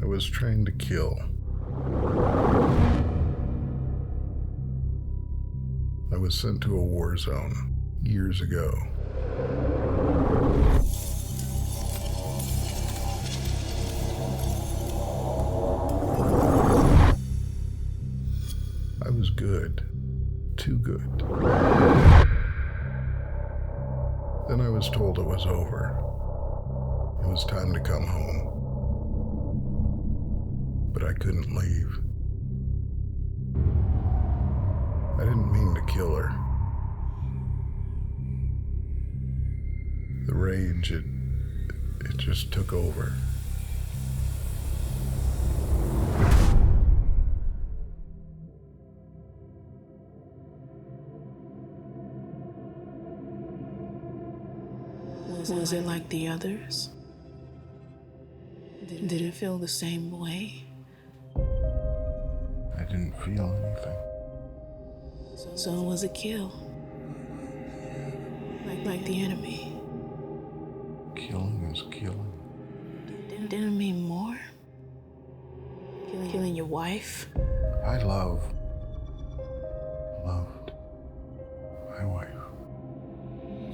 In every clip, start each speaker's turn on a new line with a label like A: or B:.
A: I was trained to kill. I was sent to a war zone years ago. I was good. Too good. Then I was told it was over. It was time to come home. But I couldn't leave. I didn't mean to kill her. The rage, it just took over.
B: Was it like the others? Did it feel the same way?
A: I didn't feel anything.
B: So it was a kill. Like the enemy.
A: Killing is killing.
B: Didn't it mean more? Killing your wife?
A: I loved my wife.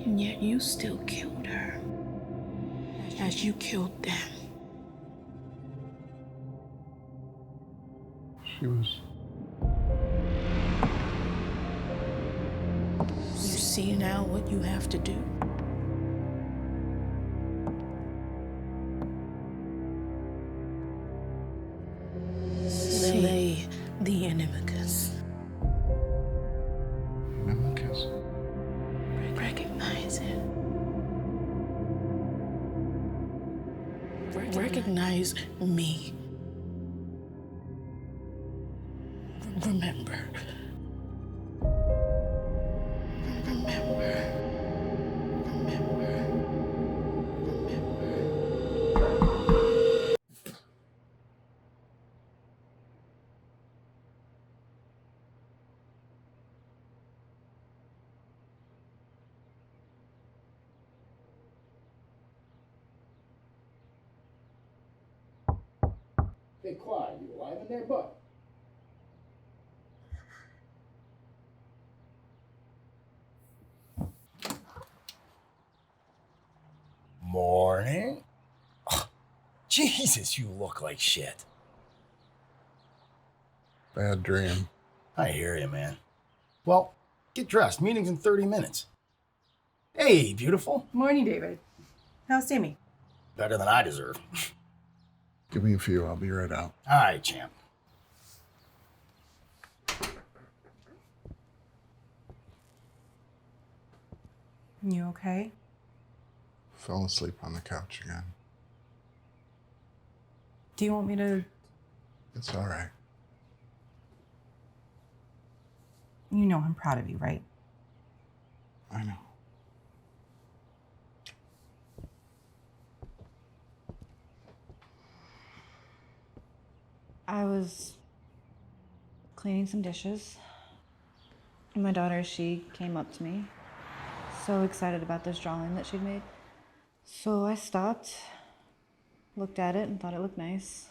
B: And yet you still killed her. As you killed them.
A: She was...
B: You see now what you have to do? Slay the Inimicus.
A: Inimicus?
B: Recognize it. Recognize me. Remember.
C: Hey, Clyde, you alive in there, bud?
D: Morning. Oh, Jesus, you look like shit.
A: Bad dream.
D: I hear you, man. Well, get dressed. Meeting's in 30 minutes. Hey, beautiful.
E: Morning, David. How's Sammy?
D: Better than I deserve.
A: Give me a few, I'll be right out.
D: All right, champ.
E: You okay?
A: Fell asleep on the couch again.
E: Do you want me to...
A: It's all right.
E: You know I'm proud of you, right?
A: I know.
F: I was cleaning some dishes. And my daughter, she came up to me, so excited about this drawing that she'd made. So I stopped, looked at it, and thought it looked nice.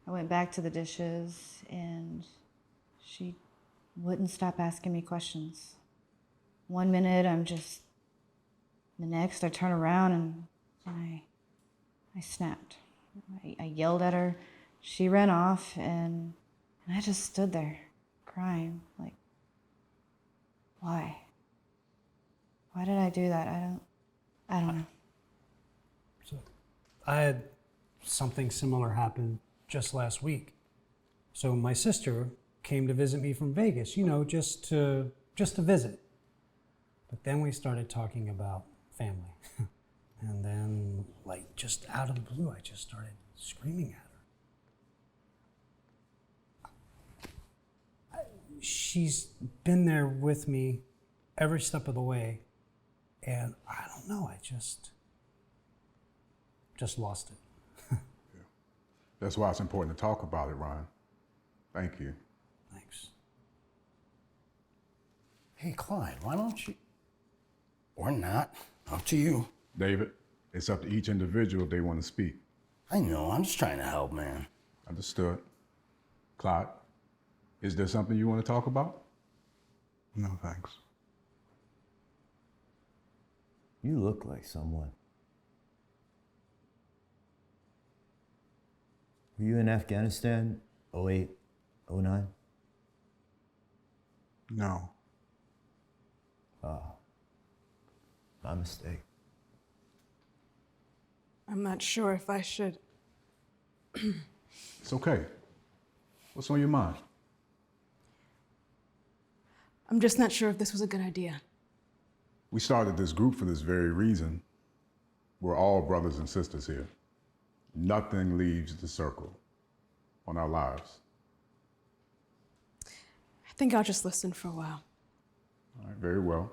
F: I went back to the dishes, and she wouldn't stop asking me questions. One minute, the next, I turn around, and I snapped. I yelled at her. She ran off, and I just stood there, crying, like, why? Why did I do that? I don't know.
G: So, I had something similar happen just last week. So my sister came to visit me from Vegas, just to visit. But then we started talking about family. And then, like, just out of the blue, I just started screaming at her. She's been there with me every step of the way, and I don't know, I just lost it.
H: Yeah. That's why it's important to talk about it, Ron. Thank you.
G: Thanks.
D: Hey, Clyde, why don't you... Or not. Up to you.
H: David, it's up to each individual if they want to speak.
D: I know, I'm just trying to help, man.
H: Understood. Clyde, is there something you want to talk about?
A: No, thanks.
I: You look like someone. Were you in Afghanistan 08, 09?
A: No.
I: My mistake.
B: I'm not sure if I should.
H: It's okay. What's on your mind?
B: I'm just not sure if this was a good idea.
H: We started this group for this very reason. We're all brothers and sisters here. Nothing leaves the circle on our lives.
B: I think I'll just listen for a while.
H: All right, very well.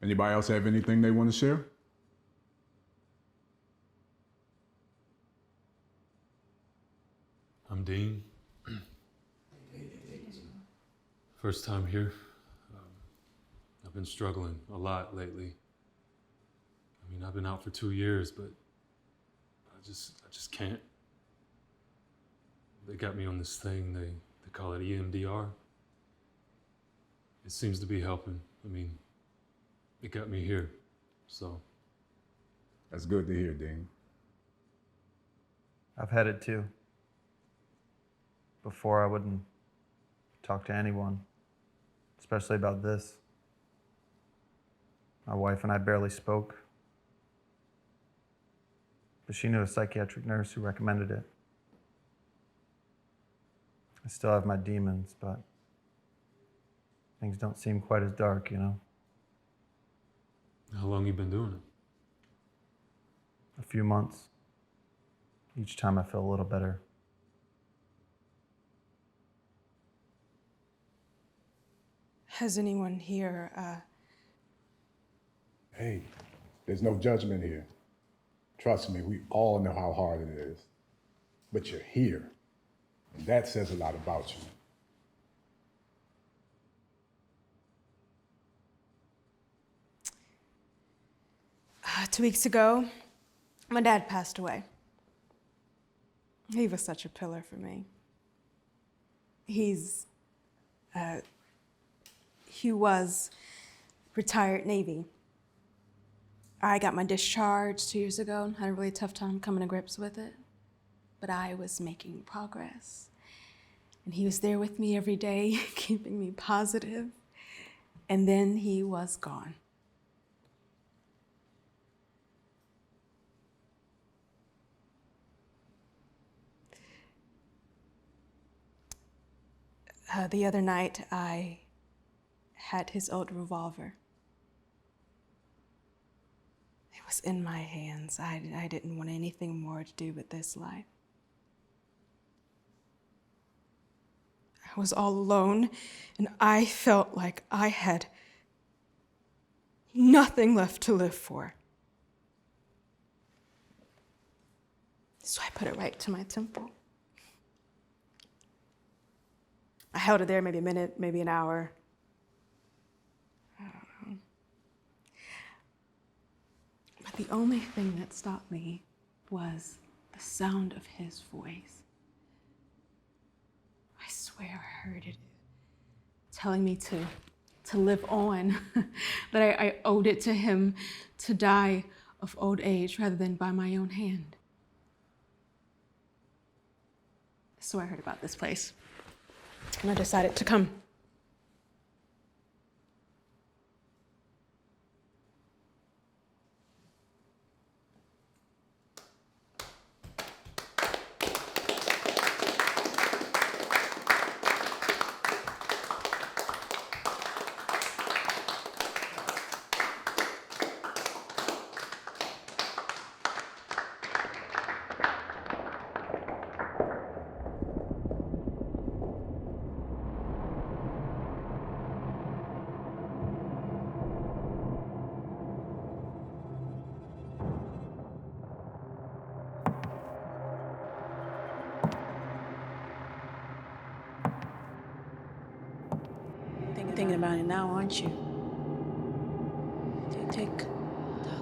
H: Anybody else have anything they want to share?
J: I'm Dean. First time here. I've been struggling a lot lately. I mean, I've been out for 2 years, but I just can't. They got me on this thing, they call it EMDR. It seems to be helping. I mean, it got me here, so.
H: That's good to hear, Dean.
K: I've had it too. Before I wouldn't talk to anyone, especially about this. My wife and I barely spoke, but she knew a psychiatric nurse who recommended it. I still have my demons, but things don't seem quite as dark, you know?
J: How long you been doing it?
K: A few months. Each time I feel a little better.
B: Has anyone here,
H: Hey, there's no judgment here. Trust me, we all know how hard it is. But you're here, and that says a lot about you.
B: 2 weeks ago, my dad passed away. He was such a pillar for me. He was retired Navy. I got my discharge 2 years ago and had a really tough time coming to grips with it. But I was making progress. And he was there with me every day, keeping me positive. And then he was gone. The other night, I had his old revolver. It was in my hands. I didn't want anything more to do with this life. I was all alone, and I felt like I had nothing left to live for. So I put it right to my temple. I held it there maybe a minute, maybe an hour. I don't know. But the only thing that stopped me was the sound of his voice. I swear I heard it telling me to live on, that I owed it to him to die of old age rather than by my own hand. So I heard about this place. And I decided to come. Thinking about it now, aren't you? Tick,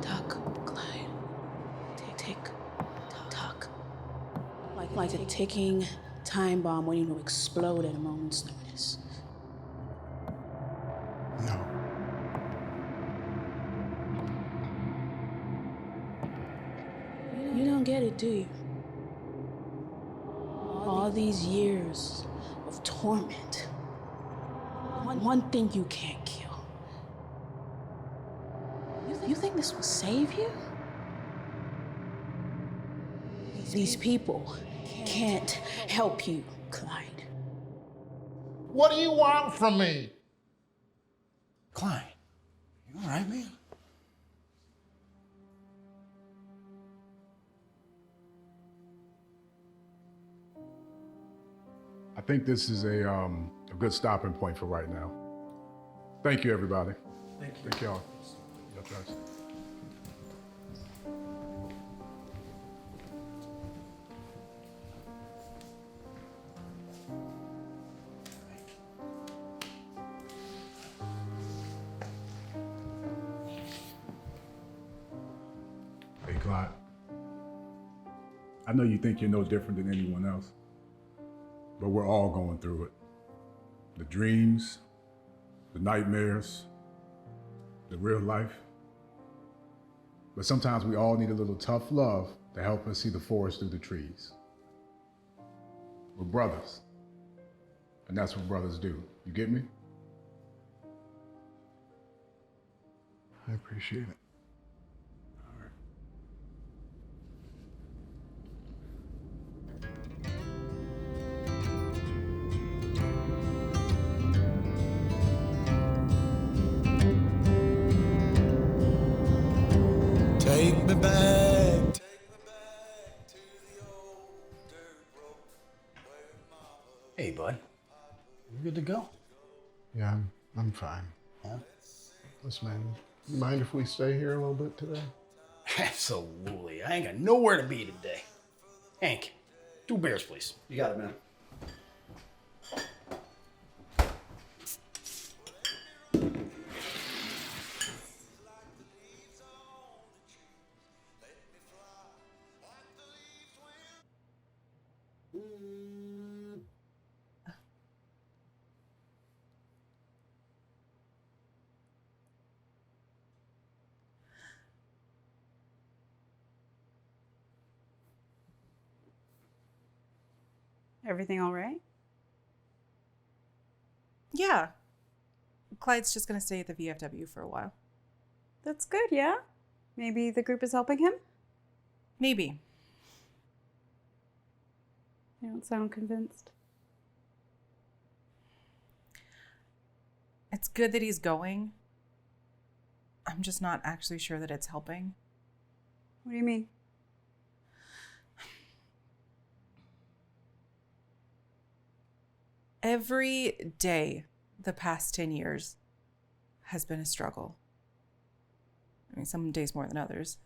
B: tock, Clyde. Tick, tock.
L: Like a ticking time bomb waiting to explode at a moment's notice.
A: No.
L: You don't get it, do you? All these years of torment. One thing you can't kill. You think this will save you? These people can't help you, Clyde.
C: What do you want from me?
D: Clyde, you all right, man?
H: I think this is a good stopping point for right now. Thank you, everybody.
G: Thank you.
H: Thank y'all. Y'all guys. Hey, Clyde. I know you think you're no different than anyone else, but we're all going through it. The dreams, the nightmares, the real life. But sometimes we all need a little tough love to help us see the forest through the trees. We're brothers, and that's what brothers do. You get me?
A: I appreciate it.
M: Take me back.
D: Hey, bud. You good to go?
A: Yeah, I'm fine.
D: Yeah?
A: Listen, man, you mind if we stay here a little bit today?
D: Absolutely. I ain't got nowhere to be today. Hank, 2 beers, please.
K: You got it, man.
N: Everything all right?
E: Yeah. Clyde's just gonna stay at the VFW for a while.
N: That's good, yeah? Maybe the group is helping him?
E: Maybe.
N: You don't sound convinced.
E: It's good that he's going. I'm just not actually sure that it's helping.
N: What do you mean?
E: Every day the past 10 years has been a struggle. I mean, some days more than others.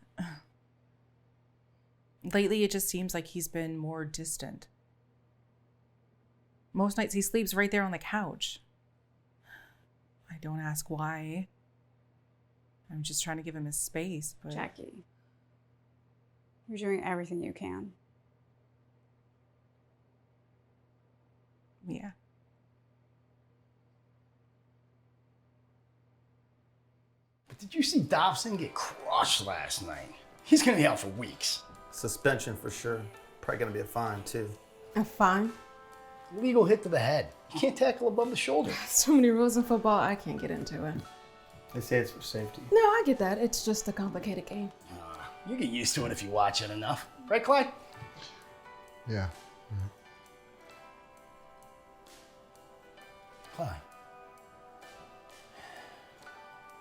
E: Lately, it just seems like he's been more distant. Most nights he sleeps right there on the couch. I don't ask why. I'm just trying to give him his space, but...
N: Jackie, you're doing everything you can.
E: Yeah.
D: But did you see Dobson get crushed last night? He's gonna be out for weeks.
K: Suspension for sure. Probably gonna be a fine too.
B: A fine?
D: Legal hit to the head. You can't tackle above the shoulder.
B: So many rules in football, I can't get into it.
K: They say it's for safety.
B: No, I get that. It's just a complicated game.
D: You get used to it if you watch it enough. Right, Clyde?
A: Yeah.
D: Clyde.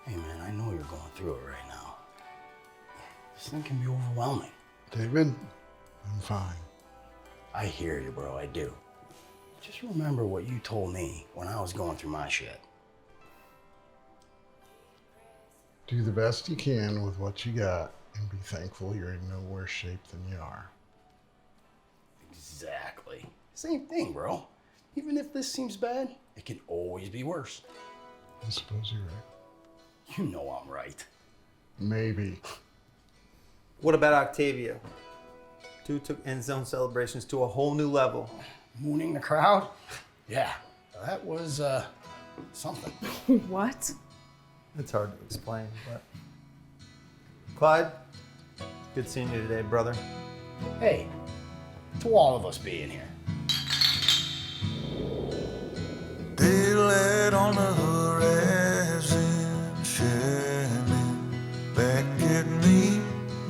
D: Hey, man, I know you're going through it right now. This thing can be overwhelming.
A: David, I'm fine.
D: I hear you, bro, I do. Just remember what you told me when I was going through my shit.
A: Do the best you can with what you got and be thankful you're in no worse shape than you are.
D: Exactly. Same thing, bro. Even if this seems bad, it can always be worse.
A: I suppose you're right.
D: You know I'm right.
A: Maybe.
K: What about Octavia? Two took end zone celebrations to a whole new level.
D: Mooning the crowd? Yeah, that was something.
E: What?
K: It's hard to explain, but... Clyde, good seeing you today, brother.
D: Hey, to all of us being here.
M: Daylight on the horizon, shining back at me,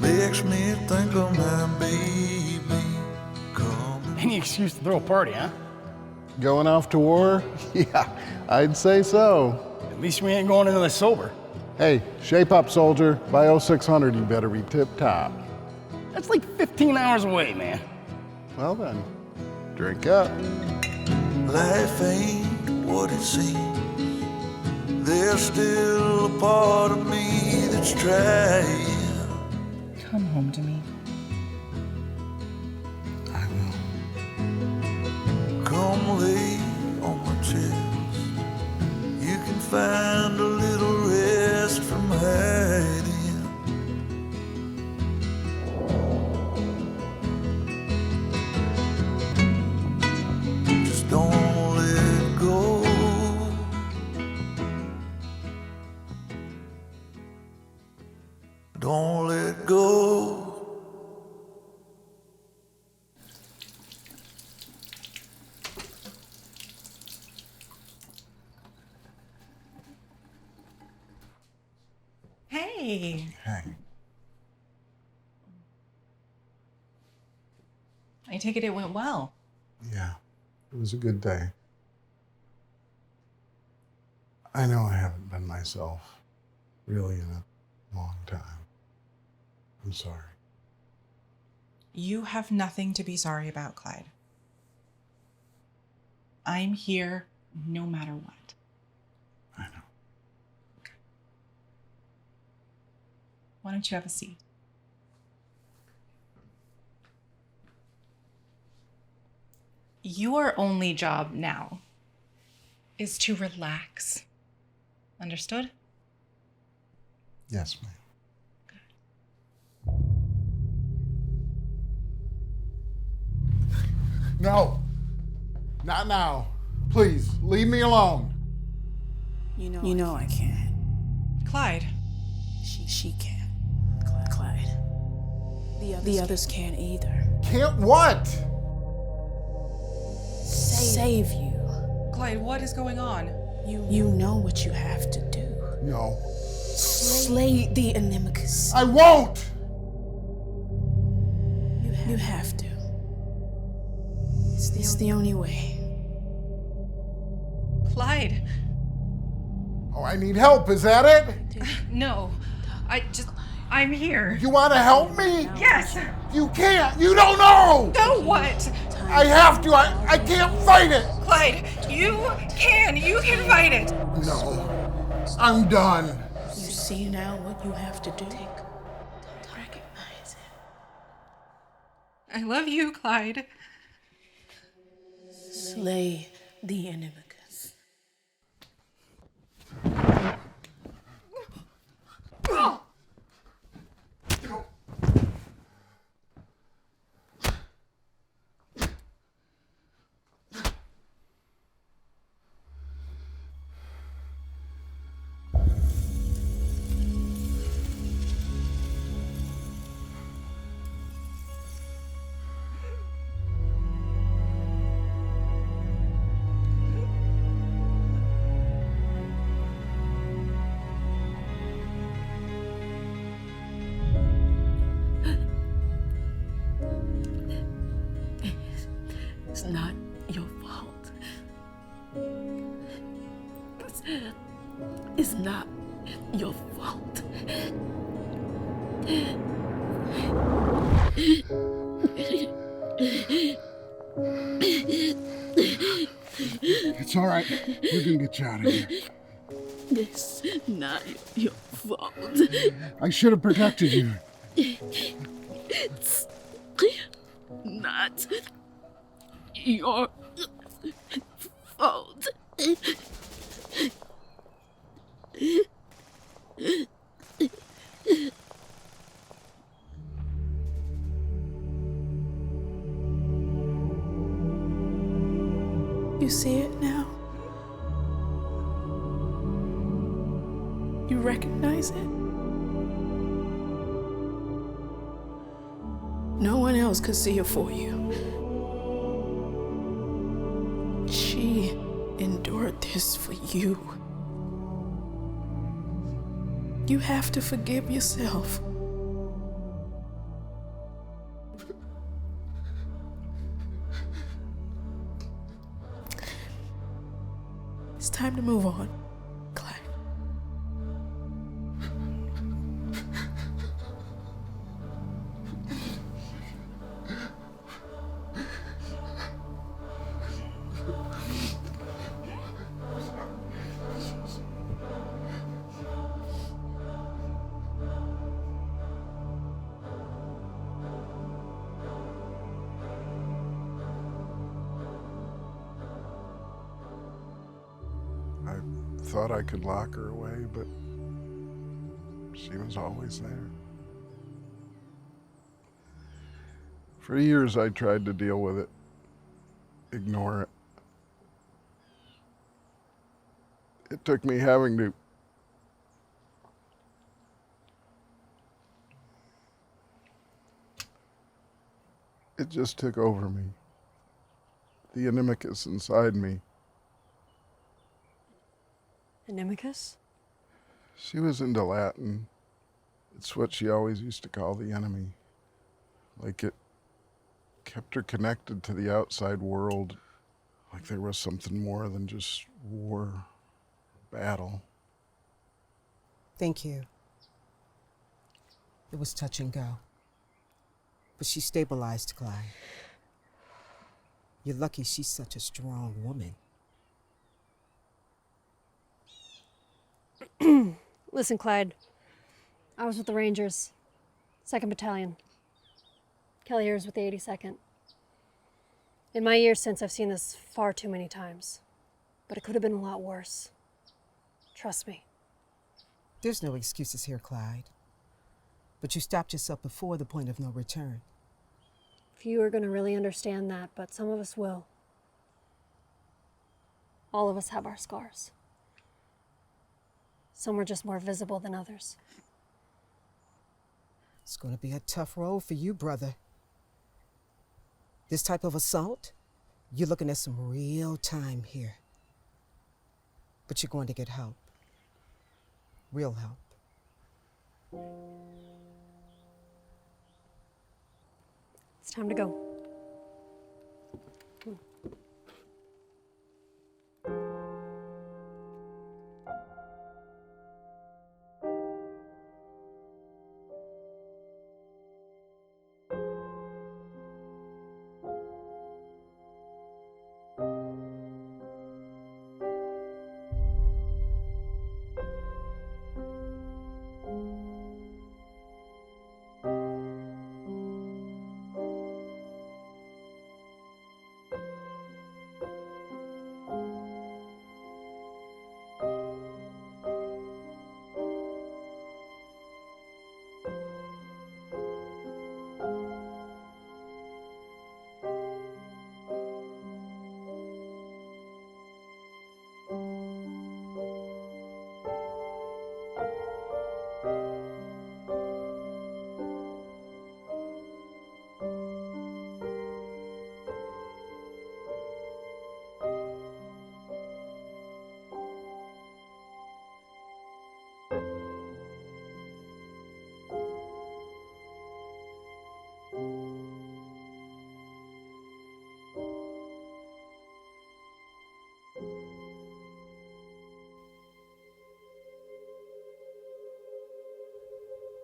M: makes me think of my baby coming.
D: Any excuse to throw a party, huh?
A: Going off to war? Yeah, I'd say so.
D: At least we ain't going into this sober.
A: Hey, shape up, soldier. By 0600, you better be tip-top.
D: That's like 15 hours away, man.
A: Well then, drink up.
M: Life ain't what it seems. There's still a part of me that's trying.
E: Come home to me.
M: I will. Come lay on my chest. You can find a little rest from hiding. Just don't let go. Don't let go.
E: Hey.
A: Hey.
E: I take it went well.
A: Yeah, it was a good day. I know I haven't been myself, really, in a long time. I'm sorry.
E: You have nothing to be sorry about, Clyde. I'm here no matter what.
A: I know.
E: Why don't you have a seat? Your only job now is to relax. Understood?
A: Yes, ma'am. No, not now. Please, leave me alone.
L: You know I can't.
E: Clyde.
L: She can't. Clyde. The others can't either.
A: Can't what?
L: Save you.
E: Clyde, what is going on?
L: You know what you have to do.
A: No.
L: Slay the Inimicus.
A: I won't!
L: You have to. It's the only way.
E: Clyde.
A: Oh, I need help, is that it?
E: No. I'm here.
A: You want to help me?
E: Yes.
A: You can't. You don't know.
E: Know what?
A: I have to. I can't fight it.
E: Clyde, you can. You can fight it.
A: No. I'm done.
L: You see now what you have to do? Recognize it.
E: I love you, Clyde.
L: Slay the Inimicus. It's not your fault. It's not your fault.
A: It's all right. We can get you out of here.
L: It's not your fault.
A: I should have protected you.
L: It's not your fault. You see it now? You recognize it? No one else could see it for you. She endured this for you. You have to forgive yourself. It's time to move on, Clyde.
A: I thought I could lock her away, but she was always there. For years, I tried to deal with it, ignore it. It took me having to it just took over me. The Inimicus inside me.
O: Inimicus?
A: She was into Latin. It's what she always used to call the enemy. Like it kept her connected to the outside world. Like there was something more than just war, battle.
P: Thank you. It was touch and go. But she stabilized, Clyde. You're lucky she's such a strong woman.
O: Listen, Clyde. I was with the Rangers, 2nd Battalion. Kelly here is with the 82nd. In my years since, I've seen this far too many times. But it could have been a lot worse. Trust me.
P: There's no excuses here, Clyde. But you stopped yourself before the point of no return.
O: Few are going to really understand that, but some of us will. All of us have our scars. Some are just more visible than others.
P: It's going to be a tough road for you, brother. This type of assault, you're looking at some real time here. But you're going to get help. Real help.
O: It's time to go.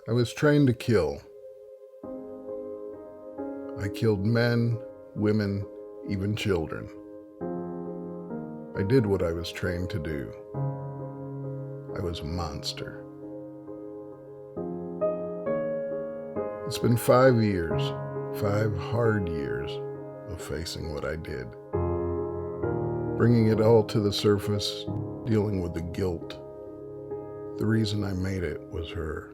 A: I was trained to kill. I killed men, women, even children. I did what I was trained to do. I was a monster. It's been 5 years, 5 hard years of facing what I did. Bringing it all to the surface, dealing with the guilt. The reason I made it was her.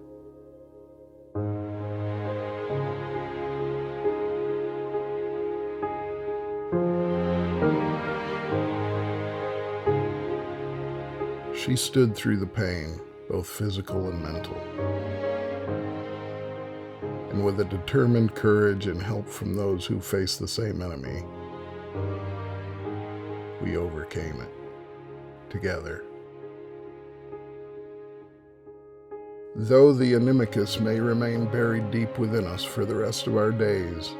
A: She stood through the pain, both physical and mental. And with a determined courage and help from those who face the same enemy, we overcame it together. Though the Inimicus may remain buried deep within us for the rest of our days,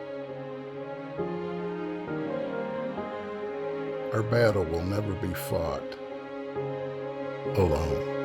A: our battle will never be fought alone.